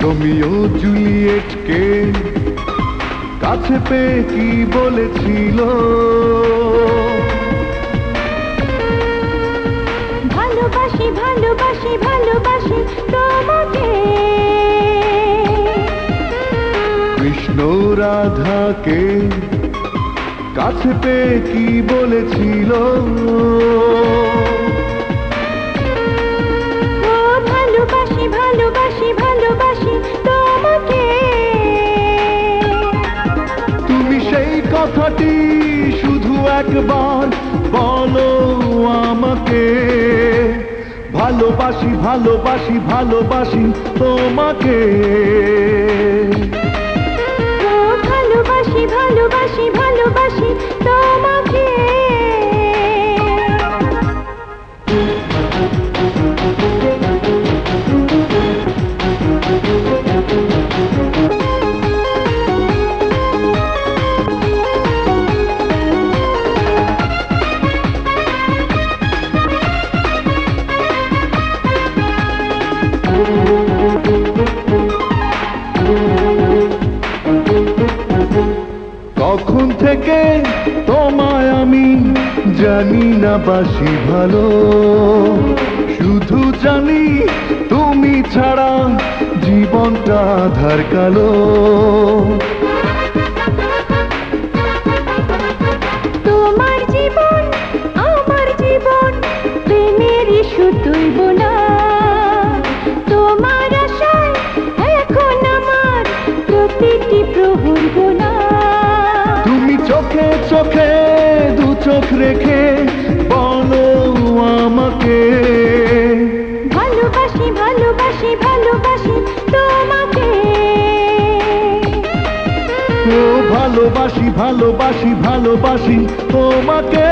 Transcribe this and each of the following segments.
Romeo জুলিয়েটকে কাছে পেয়ে কি বলেছিল? ভালোবাসি ভালোবাসি ভালোবাসি তোমাকে। কৃষ্ণ রাধাকে কাছে পেয়ে কি বলেছিল? ও ভালোবাসি ভালোবাসি ভালোবাসি তোমাকে। তুমি সেই কথাটি শুধু একবার বলো আমাকে। ভালোবাসি ভালোবাসি ভালোবাসি তোমাকে। ও ভালোবাসি ভালোবাসি ভালোবাসি তোমাকে। কখন থেকে তোমায় আমি জানি না বাসি ভালো, শুধু জানি তুমি ছাড়া জীবনটা আধার কালো। তোমার জীবন আমার জীবন প্রেমেরই শুধুই বোনা। তোমার আশায় এখন আমার প্রতিটি প্রহর গোনা। তুমি চোখে চোখে দু চোখ রেখে বলো আমাকে। ভালোবাসি ভালোবাসি ভালোবাসি তোমাকে। ও ভালোবাসি ভালোবাসি ভালোবাসি তোমাকে।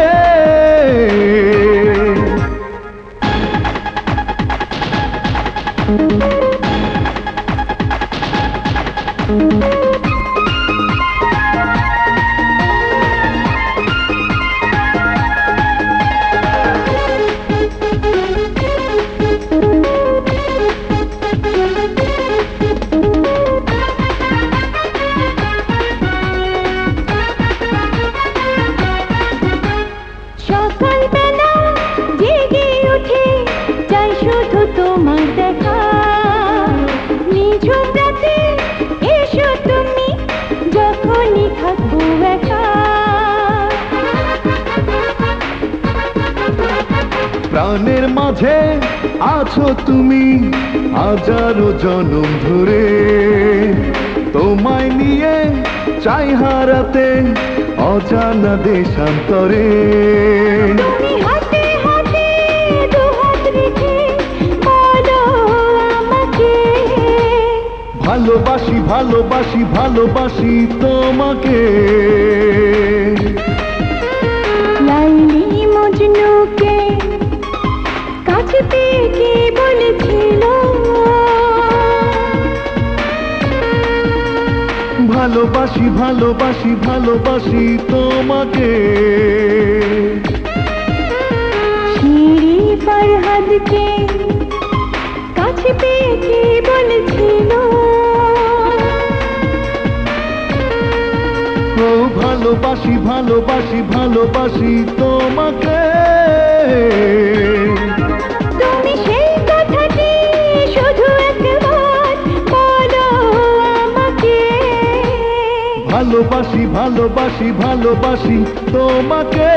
সকালবেলা জেগে উঠে চাই শুধু তোমার দেখা। নিঝুম রাতে এসো তুমি যখনই থাকবো একা। প্রাণের মাঝে আছো তুমি হাজারো জনম ধরে। তোমায় নিয়ে চাই হারাতে অজানা দেশান্তরে। তুমি হাতে হাতে দু হাত রেখে বলো আমাকে। ভালোবাসি ভালোবাসি ভালোবাসি তোমাকে। লাইলি মজনুকে কাছে পেয়ে কি বলেছিল? ভালোবাসি ভালোবাসি ভালোবাসি তোমাকে। শিরি ফরহাদকে কাছে পেয়ে কি বলেছিল? ও ভালোবাসি ভালোবাসি ভালোবাসি তোমাকে। তুমি সেই কথাটি শুধু একবার বলো আমাকে। ভালোবাসি ভালোবাসি ভালোবাসি তোমাকে।